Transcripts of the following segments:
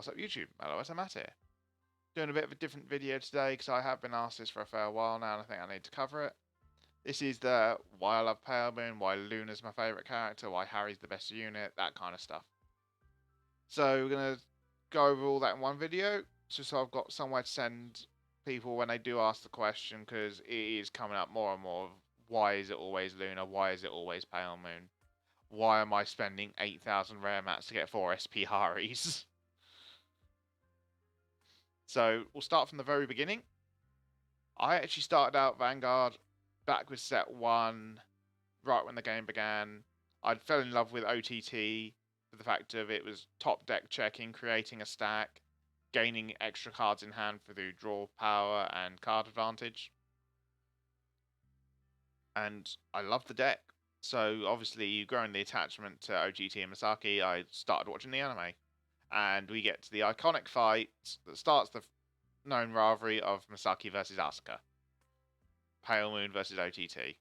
What's up YouTube? Hello, it's Matt here. Doing a bit of a different video today because I have been asked this for a fair while now and I think I need to cover it. This is the why I love Pale Moon, why Luna's my favourite character, why Harry's the best unit, that kind of stuff. So we're going to go over all that in one video, just so I've got somewhere to send people when they do ask the question, because it is coming up more and more of why is it always Luna, why is it always Pale Moon? Why am I spending 8,000 rare mats to get 4 SP Haris? So we'll start from the very beginning. I actually started out Vanguard back with set 1, right when the game began. I fell in love with OTT for the fact of it was top deck checking, creating a stack, gaining extra cards in hand for the draw power and card advantage. And I loved the deck. So obviously, growing the attachment to OGT and Misaki, I started watching the anime. And we get to the iconic fight that starts the known rivalry of Misaki versus Asuka. Pale Moon versus OTT.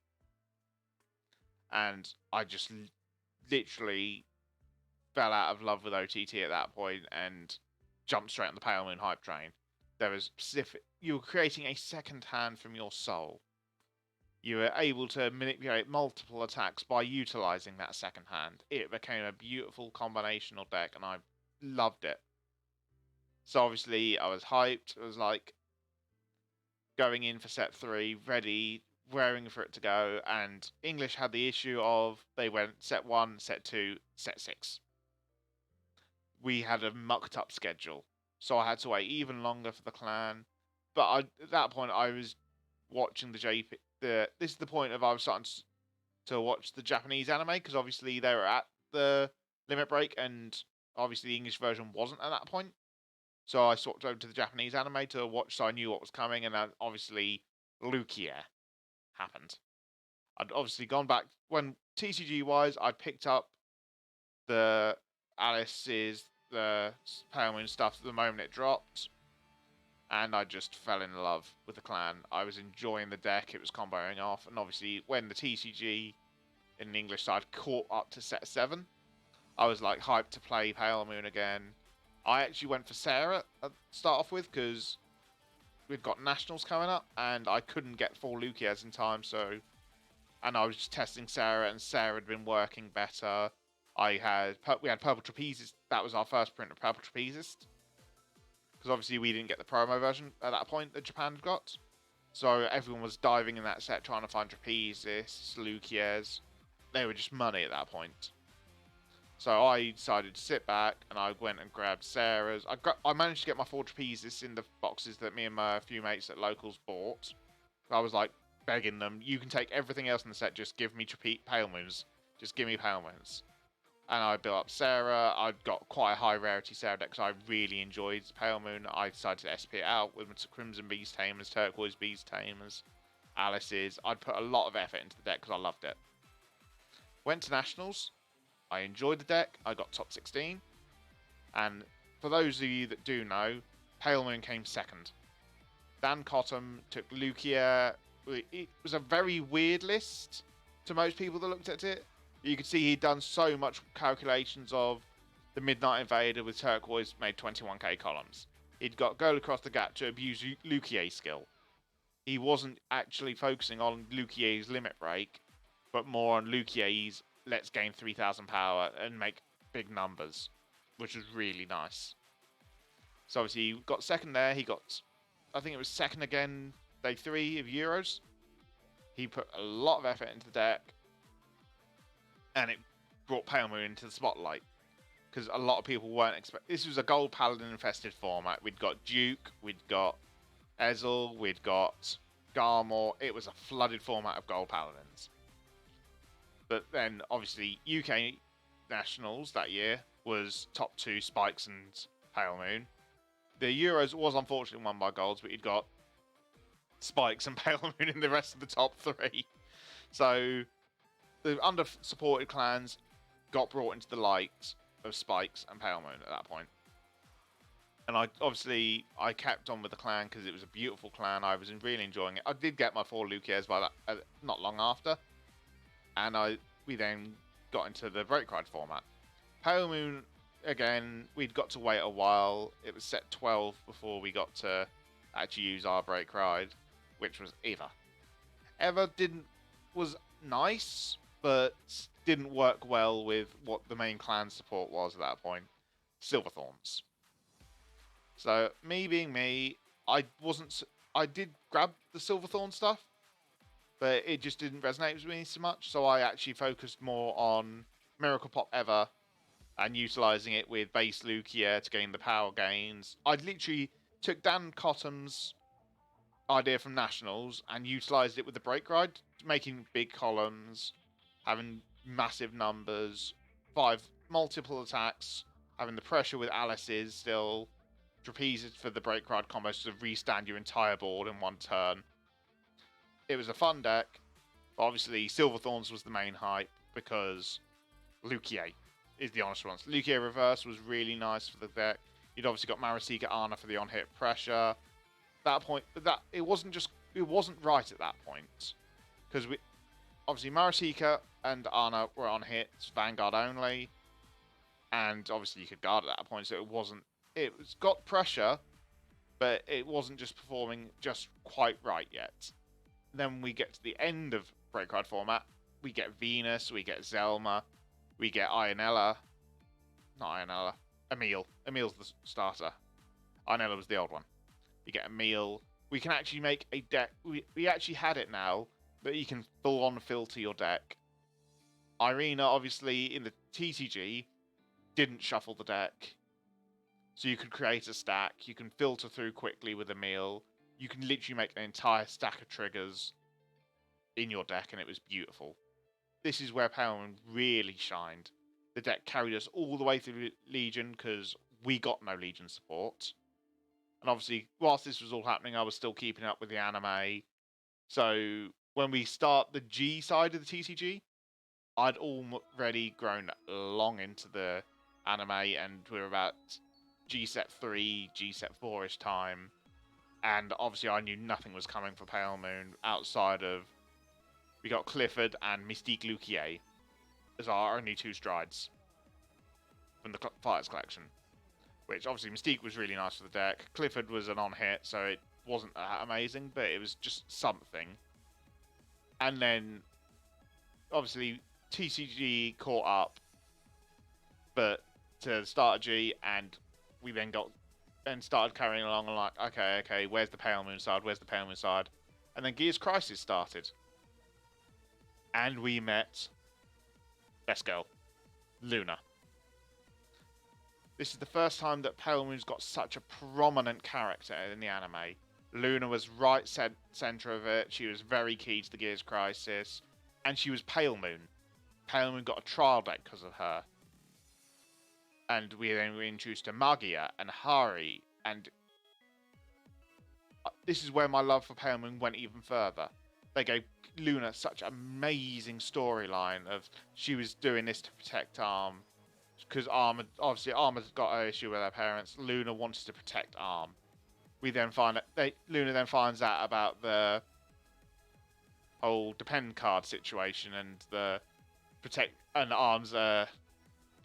And I just literally fell out of love with OTT at that point and jumped straight on the Pale Moon hype train. There was specific... You were creating a second hand from your soul. You were able to manipulate multiple attacks by utilizing that second hand. It became a beautiful combinational deck and I loved it. So obviously I was hyped. It was like going in for set 3, ready, raring for it to go, and English had the issue of they went set 1, set 2, set 6. We had a mucked up schedule, so I had to wait even longer for the clan. But at that point I was watching the JP. This is the point of I was starting to watch the Japanese anime, because obviously they were at the limit break and obviously the English version wasn't at that point. So I swapped over to the Japanese anime to watch, so I knew what was coming, and then obviously Lucia happened. I'd obviously gone back when TCG wise, I picked up the Alice's, the Pale Moon stuff the moment it dropped, and I just fell in love with the clan. I was enjoying the deck, it was comboing off, and obviously when the TCG in the English side caught up to set 7, I was like hyped to play Pale Moon again. I actually went for Sarah to start off with because we've got nationals coming up and I couldn't get 4 Lukias in time, and I was just testing Sarah and Sarah had been working better. We had Purple Trapezist. That was our first print of Purple Trapezist, because obviously we didn't get the promo version at that point that Japan had got. So everyone was diving in that set trying to find Trapezist, Lukias. They were just money at that point. So I decided to sit back and I went and grabbed Sarah's. I managed to get my 4 Trapezis in the boxes that me and my few mates at locals bought. I was like begging them, you can take everything else in the set, just give me Pale Moons. Just give me Pale Moons. And I built up Sarah. I got quite a high rarity Sarah deck because I really enjoyed Pale Moon. I decided to SP it out with Crimson Beast Tamers, Turquoise Beast Tamers, Alice's. I'd put a lot of effort into the deck because I loved it. Went to Nationals. I enjoyed the deck. I got top 16. And for those of you that do know, Pale Moon came second. Dan Cottam took Lucia. It was a very weird list to most people that looked at it. You could see he'd done so much calculations of the Midnight Invader with Turquoise made 21k columns. He'd got Goal Across the Gap to abuse Lucier's skill. He wasn't actually focusing on Lucier's limit break, but more on Lucier's let's gain 3,000 power and make big numbers, which was really nice. So obviously he got second there. He got, I think it was second again, day 3 of Euros. He put a lot of effort into the deck, and it brought Pale Moon into the spotlight, because a lot of people weren't expecting. This was a Gold Paladin infested format. We'd got Duke, we'd got Ezel, we'd got Garmor. It was a flooded format of Gold Paladins. But then, obviously, UK Nationals that year was top 2 Spikes and Pale Moon. The Euros was unfortunately won by Golds, but you'd got Spikes and Pale Moon in the rest of the top 3. So the under-supported clans got brought into the light of Spikes and Pale Moon at that point. And I kept on with the clan because it was a beautiful clan. I was really enjoying it. I did get my 4 Lukias by that not long after. And we then got into the Break Ride format. Pale Moon again, we'd got to wait a while. It was set 12 before we got to actually use our break ride, which was Eva. Eva didn't was nice, but didn't work well with what the main clan support was at that point, Silverthorns. So me being me, I wasn't. I did grab the Silverthorn stuff, but it just didn't resonate with me so much. So I actually focused more on Miracle Pop Eva and utilizing it with base Lugia to gain the power gains. I literally took Dan Cotham's idea from Nationals and utilized it with the break ride, making big columns, having massive numbers, 5 multiple attacks, having the pressure with Alice's still, trapezes for the break ride combos to restand your entire board in one turn. It was a fun deck, but obviously Silverthorns was the main hype because Lugia is the honest response. Lugia Reverse was really nice for the deck. You'd obviously got Marasika Ana for the on-hit pressure. That point, but that it wasn't right at that point because we obviously Marasika and Ana were on hits, Vanguard only, and obviously you could guard at that point, so it was got pressure, but it wasn't just performing just quite right yet. Then we get to the end of break ride format, we get Venus, we get Zelma, we get Ionella, not Ionella, Emil. Emil's the starter. Ionella was the old one. You get Emil. We can actually make a deck. We actually had it now, but you can full on filter your deck. Irina, obviously, in the TCG, didn't shuffle the deck. So you could create a stack. You can filter through quickly with Emil. You can literally make an entire stack of triggers in your deck, and it was beautiful. This is where Pale Moon really shined. The deck carried us all the way through Legion because we got no Legion support. And obviously, whilst this was all happening, I was still keeping up with the anime. So when we start the G side of the TCG, I'd already grown long into the anime, and we were about G set 3, G set 4-ish time. And obviously, I knew nothing was coming for Pale Moon outside of we got Clifford and Mystique Luquier as our only 2 strides from the Fighters collection. Which obviously Mystique was really nice for the deck. Clifford was an on-hit, so it wasn't that amazing, but it was just something. And then obviously TCG caught up, but to the start of G, and we then started carrying along and like, okay, where's the Pale Moon side? Where's the Pale Moon side? And then Gears Crisis started. And we met best girl, Luna. This is the first time that Pale Moon's got such a prominent character in the anime. Luna was right center of it. She was very key to the Gears Crisis. And she was Pale Moon. Pale Moon got a trial deck because of her. And we then were introduced to Magia and Hari. And this is where my love for Pale Moon went even further. They gave Luna such an amazing storyline of she was doing this to protect Arm. Because Arm has got an issue with her parents. Luna wants to protect Arm. Luna then finds out about the whole depend card situation and Arm's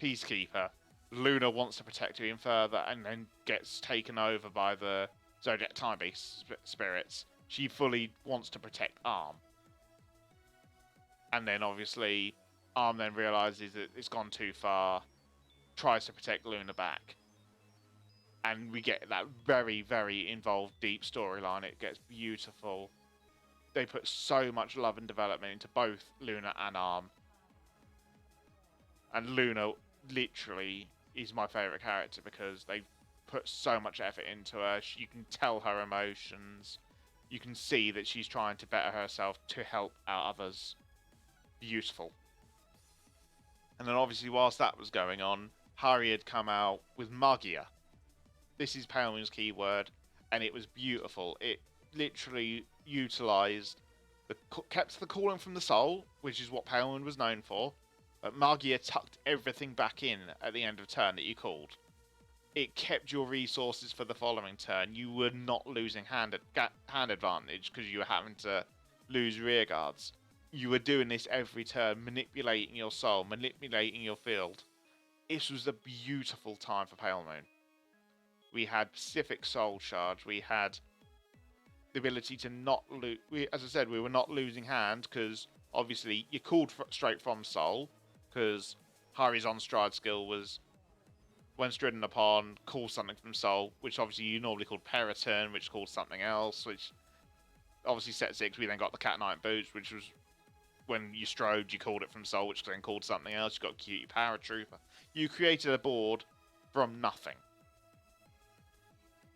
peacekeeper. Luna wants to protect her even further, and then gets taken over by the Zodiac Time Beast spirits. She fully wants to protect Arm, and then obviously Arm then realizes that it's gone too far. Tries to protect Luna back. And we get that very, very involved, deep storyline. It gets beautiful. They put so much love and development into both Luna and Arm. And Luna literally is my favourite character because they put so much effort into her. You can tell her emotions. You can see that she's trying to better herself to help out others. Beautiful. And then obviously whilst that was going on, Hari had come out with Magia. This is Pale Moon's keyword, and it was beautiful. It literally utilised kept the calling from the soul, which is what Pale Moon was known for, but Magia tucked everything back in at the end of turn that you called. It kept your resources for the following turn. You were not losing hand advantage because you were having to lose rear guards. You were doing this every turn, manipulating your soul, manipulating your field. this was a beautiful time for Pale Moon. We had Pacific Soul Charge. We had the ability to not lose. As I said, we were not losing hand because obviously you called straight from Soul because Hari's on stride skill was when stridden upon, call something from Soul, which obviously you normally called Periton, which called something else, which obviously set 6 we then got the Cat Knight Boots, which was when you strode you called it from Soul, which then called something else. You got Cutie Paratrooper. You created a board from nothing,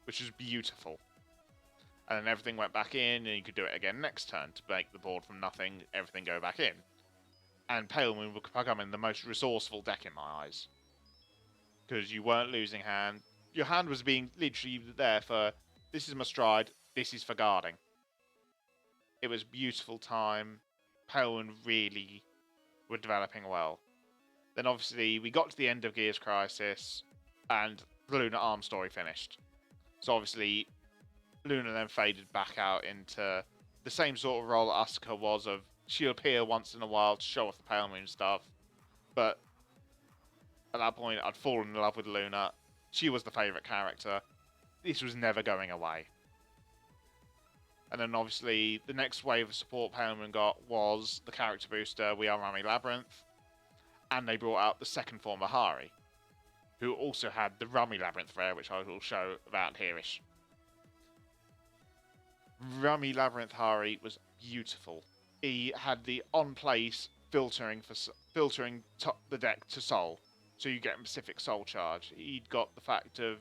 which is beautiful. And then everything went back in, and you could do it again next turn to make the board from nothing, everything go back in. And Pale Moon was becoming the most resourceful deck in my eyes. Because you weren't losing hand. Your hand was being literally there for, this is my stride, this is for guarding. It was beautiful time. Pale Moon really were developing well. Then obviously we got to the end of Gears Crisis, and the Luna Arm story finished. So obviously Luna then faded back out into the same sort of role that Asuka was of, she'll appear once in a while to show off the Pale Moon stuff. But at that point, I'd fallen in love with Luna. She was the favourite character. This was never going away. And then obviously the next wave of support Pale Moon got was the character booster We Are Rami Labyrinth. And they brought out the second form of Hari, who also had the Rami Labyrinth rare, which I will show about here-ish. Rami Labyrinth Hari was beautiful. He had the on-place filtering the deck to Soul, so you get Pacific Soul Charge. He'd got the fact of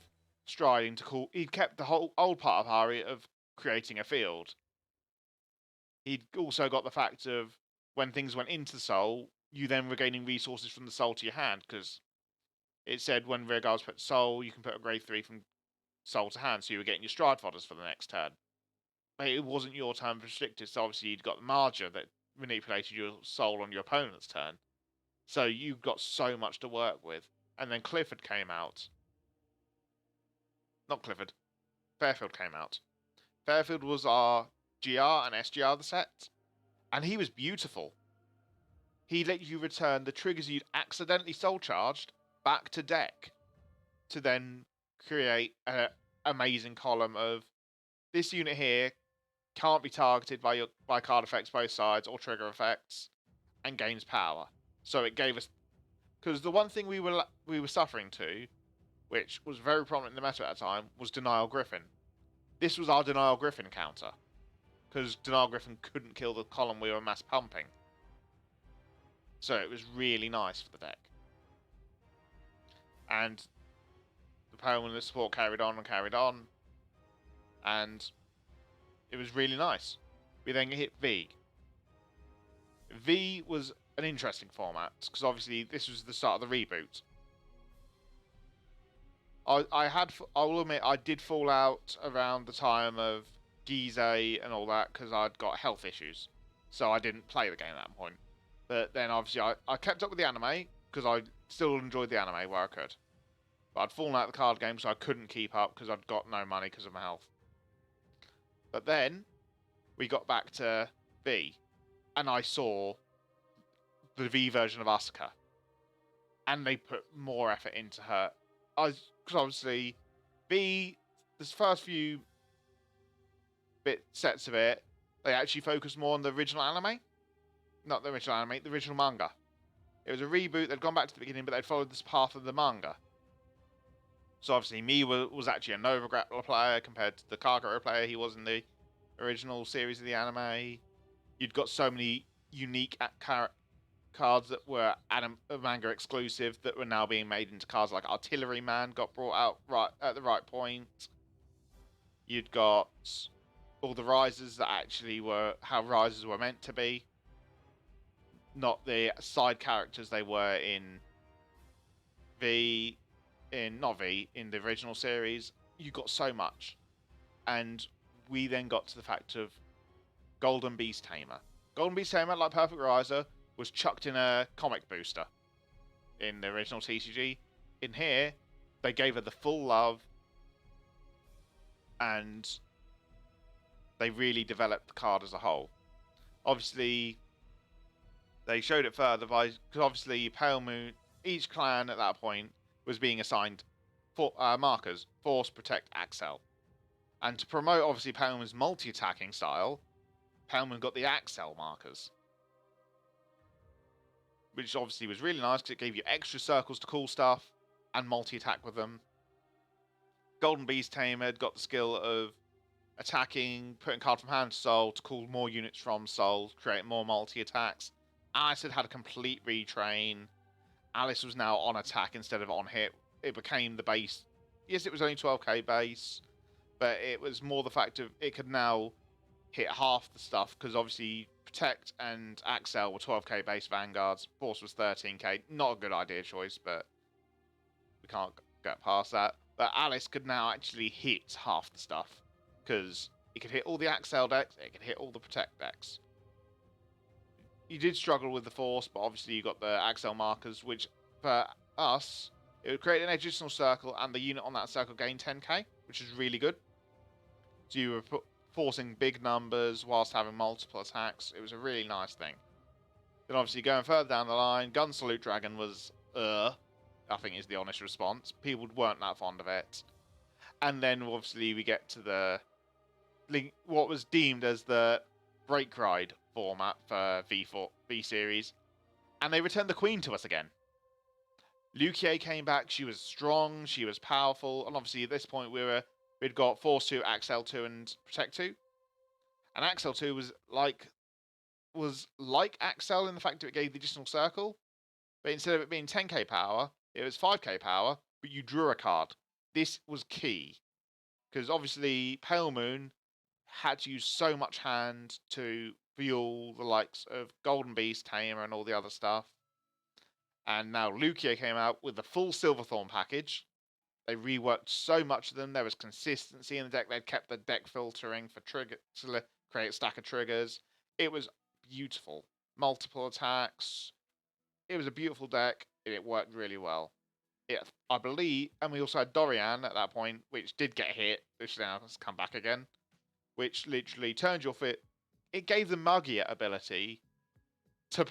striding to call. He'd kept the whole old part of Hari of creating a field. He'd also got the fact of when things went into Soul, you then regaining resources from the Soul to your hand, because it said when rear guards put Soul, you can put a grade 3 from Soul to hand, so you were getting your stride fodders for the next turn. But it wasn't your turn restricted, so obviously you'd got the Marja that manipulated your Soul on your opponent's turn. So you got so much to work with. And then Clifford came out. Not Clifford. Fairfield came out. Fairfield was our GR and SGR of the set. And he was beautiful. He let you return the triggers you'd accidentally Soul Charged back to deck. To then create an amazing column of this unit here can't be targeted by card effects both sides or trigger effects and gains power. So it gave us, because the one thing we were suffering to, which was very prominent in the meta at the time, was Denial Griffin. This was our Denial Griffin counter, because Denial Griffin couldn't kill the column we were mass pumping. So it was really nice for the deck. And the Pale Moon support carried on, and it was really nice. We then hit V. V was an interesting format, because obviously this was the start of the reboot. I will admit, I did fall out around the time of Gizeh and all that, because I'd got health issues. So I didn't play the game at that point. But then obviously I kept up with the anime, because I still enjoyed the anime where I could. But I'd fallen out of the card game, so I couldn't keep up, because I'd got no money because of my health. But then we got back to V, and I saw the V version of Asuka, and they put more effort into her. Because obviously, V, the first few sets of it, they actually focused more on the original anime. Not the original anime, the original manga. It was a reboot, they'd gone back to the beginning, but they'd followed this path of the manga. So obviously, Mii was actually a Nova Grappler player compared to the Kagero player he was in the original series of the anime. You'd got so many unique cards that were manga exclusive that were now being made into cards, like Artillery Man got brought out right at the right point. You'd got all the Risers that actually were how Risers were meant to be, not the side characters they were in in the original series. You got so much. And we then got to the fact of Golden Beast Tamer. Golden Beast Tamer, like Perfect Riser, was chucked in a comic booster in the original TCG. In here, they gave her the full love, and they really developed the card as a whole. Obviously, they showed it further by, because obviously Pale Moon, each clan at that point was being assigned markers: Force, Protect, Accel. And to promote, obviously, Pale Moon's multi-attacking style, Pale Moon got the Accel markers, which obviously was really nice because it gave you extra circles to call stuff and multi-attack with them. Golden Beast Tamer had got the skill of attacking, putting card from hand to soul to call more units from soul, create more multi-attacks. Alice had a complete retrain. Alice was now on attack instead of on hit. It became the base. Yes, it was only 12k base, but it was more the fact of it could now hit half the stuff, because obviously Protect and Accel were 12k base vanguards. Force was 13k. Not a good idea choice, but we can't get past that. But Alice could now actually hit half the stuff, because it could hit all the Accel decks, it could hit all the Protect decks. You did struggle with the Force, but obviously you got the Accel markers, which for us, it would create an additional circle, and the unit on that circle gained 10k, which is really good. So you were forcing big numbers whilst having multiple attacks. It was a really nice thing. Then obviously going further down the line, Gun Salute Dragon was, I think is the honest response. People weren't that fond of it. And then obviously we get to the what was deemed as the Break Ride format for V Series. And they returned the Queen to us again. Lucia came back, she was strong, she was powerful, and obviously at this point we'd got Force 2, Accel 2, and Protect 2. And Accel 2 was like Accel in the fact that it gave the additional circle, but instead of it being 10k power, it was 5k power, but you drew a card. This was key, because obviously Pale Moon had to use so much hand to fuel the likes of Golden Beast, Tamer, and all the other stuff. And now Lucia came out with the full Silverthorn package. They reworked so much of them. There was consistency in the deck. They'd kept the deck filtering for trigger to create a stack of triggers. It was beautiful. Multiple attacks. It was a beautiful deck. And it worked really well. I believe, and we also had Dorian at that point, which did get hit, which now has come back again, which literally turned your fit. It gave the Magia ability to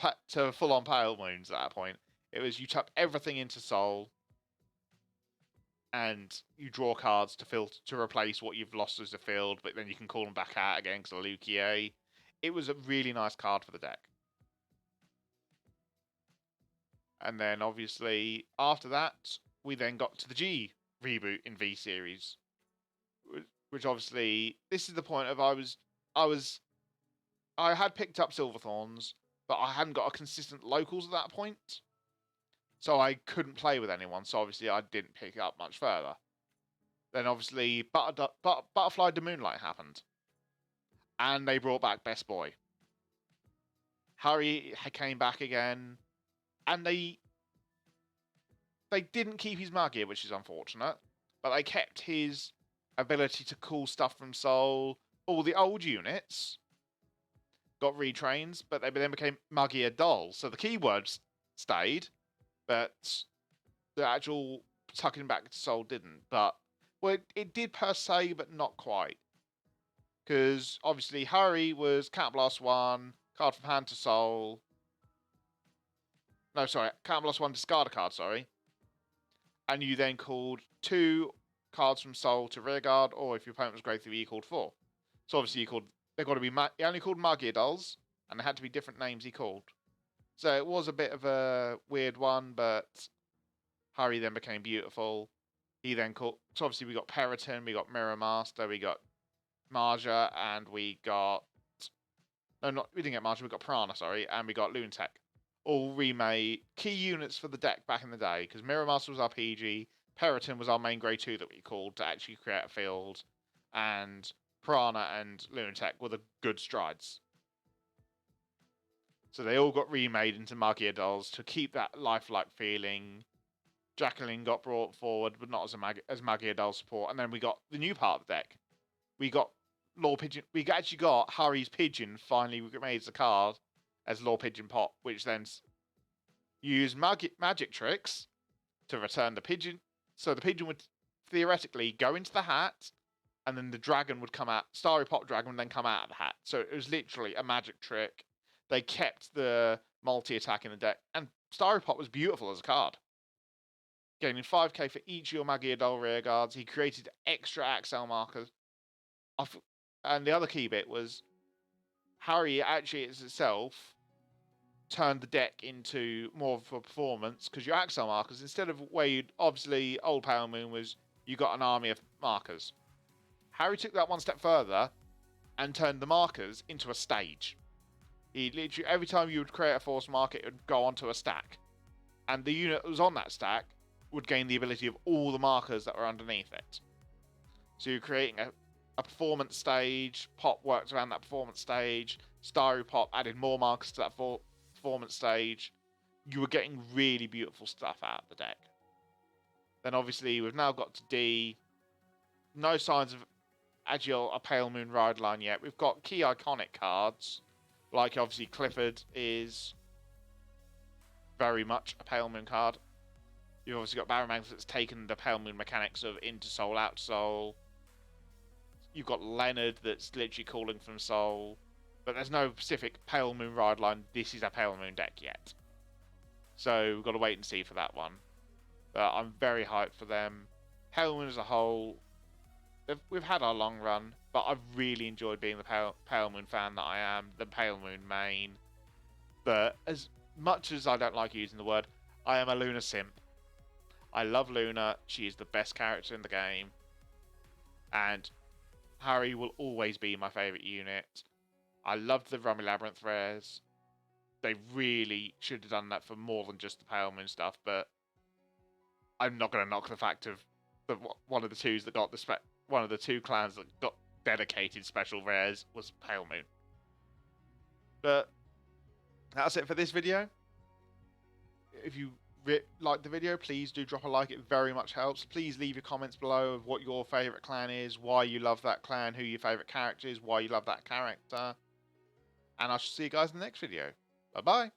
full-on Pale Moons at that point. It was you tap everything into Soul, and you draw cards to replace what you've lost as a field, but then you can call them back out again because of Lucia. It was a really nice card for the deck. And then obviously after that, we then got to the G reboot in V Series, which obviously this is the point of I had picked up Silverthorns, but I hadn't got a consistent locals at that point. So I couldn't play with anyone, so obviously I didn't pick it up much further. Then obviously Butterfly to Moonlight happened. And they brought back Best Boy. Harry came back again. And they didn't keep his Magia, which is unfortunate. But they kept his ability to call stuff from Soul. All the old units got retrains, but they then became Magia dolls. So the keywords stayed, but the actual tucking back to Soul didn't. But, well, it did per se, but not quite. Because, obviously, Harry was Counterblast 1, card from hand to Soul. No, sorry, Counterblast 1, discard a card, sorry. And you then called 2 cards from Soul to rearguard, or if your opponent was Grade 3, you called 4. So, obviously, they've got to be, he only called Magia dolls, and there had to be different names he called. So it was a bit of a weird one, but Harry then became beautiful. He then called... So obviously we got Periton, we got Mirror Master, we got Marja, and we got... No, we didn't get Marja, we got Prana, sorry, and we got Lunatic. All remade key units for the deck back in the day, because Mirror Master was our PG, Periton was our main Grade 2 that we called to actually create a field, and Prana and Lunatic were the good strides. So they all got remade into Magia dolls to keep that lifelike feeling. Jacqueline got brought forward, but not as Magia doll support. And then we got the new part of the deck. We got Lord Pigeon. We actually got Harry's Pigeon finally made as a card as Lord Pigeon Pop, which then used magic tricks to return the pigeon. So the pigeon would theoretically go into the hat, and then the dragon would come out. Starry Pop Dragon would then come out of the hat. So it was literally a magic trick. They kept the multi-attack in the deck. And Starry Pop was beautiful as a card. Gaining 5k for each of your Magiadol rear guards. He created extra Axel markers. And the other key bit was Harry actually itself turned the deck into more of a performance, because your Axel markers, instead of where you'd obviously old Pale Moon was you got an army of markers. Harry took that one step further and turned the markers into a stage. He literally, every time you would create a force marker, it would go onto a stack. And the unit that was on that stack would gain the ability of all the markers that were underneath it. So you're creating a performance stage. Pop worked around that performance stage. Starry Pop added more markers to that performance stage. You were getting really beautiful stuff out of the deck. Then obviously we've now got to D. No signs of actually a Pale Moon ride line yet. We've got key iconic cards, like obviously Clifford is very much a Pale Moon card. You've obviously got Barrow-Magnus that's taken the Pale Moon mechanics of into Soul, out Soul. You've got Leonard that's literally calling from Soul. But there's no specific Pale Moon ride line. This is a Pale Moon deck yet. So we've got to wait and see for that one. But I'm very hyped for them. Pale Moon as a whole, we've had our long run, but I've really enjoyed being the Pale Moon fan that I am, the Pale Moon main. But as much as I don't like using the word, I am a Luna simp. I love Luna. She is the best character in the game. And Harry will always be my favourite unit. I loved the Rummy Labyrinth rares. They really should have done that for more than just the Pale Moon stuff, but I'm not going to knock the fact of one of the twos that got one of the two clans that got dedicated special rares was Pale Moon. But that's it for this video. If you like the video, please do drop a like. It very much helps. Please leave your comments below of what your favourite clan is, why you love that clan, who your favourite character is, why you love that character. And I shall see you guys in the next video. Bye bye.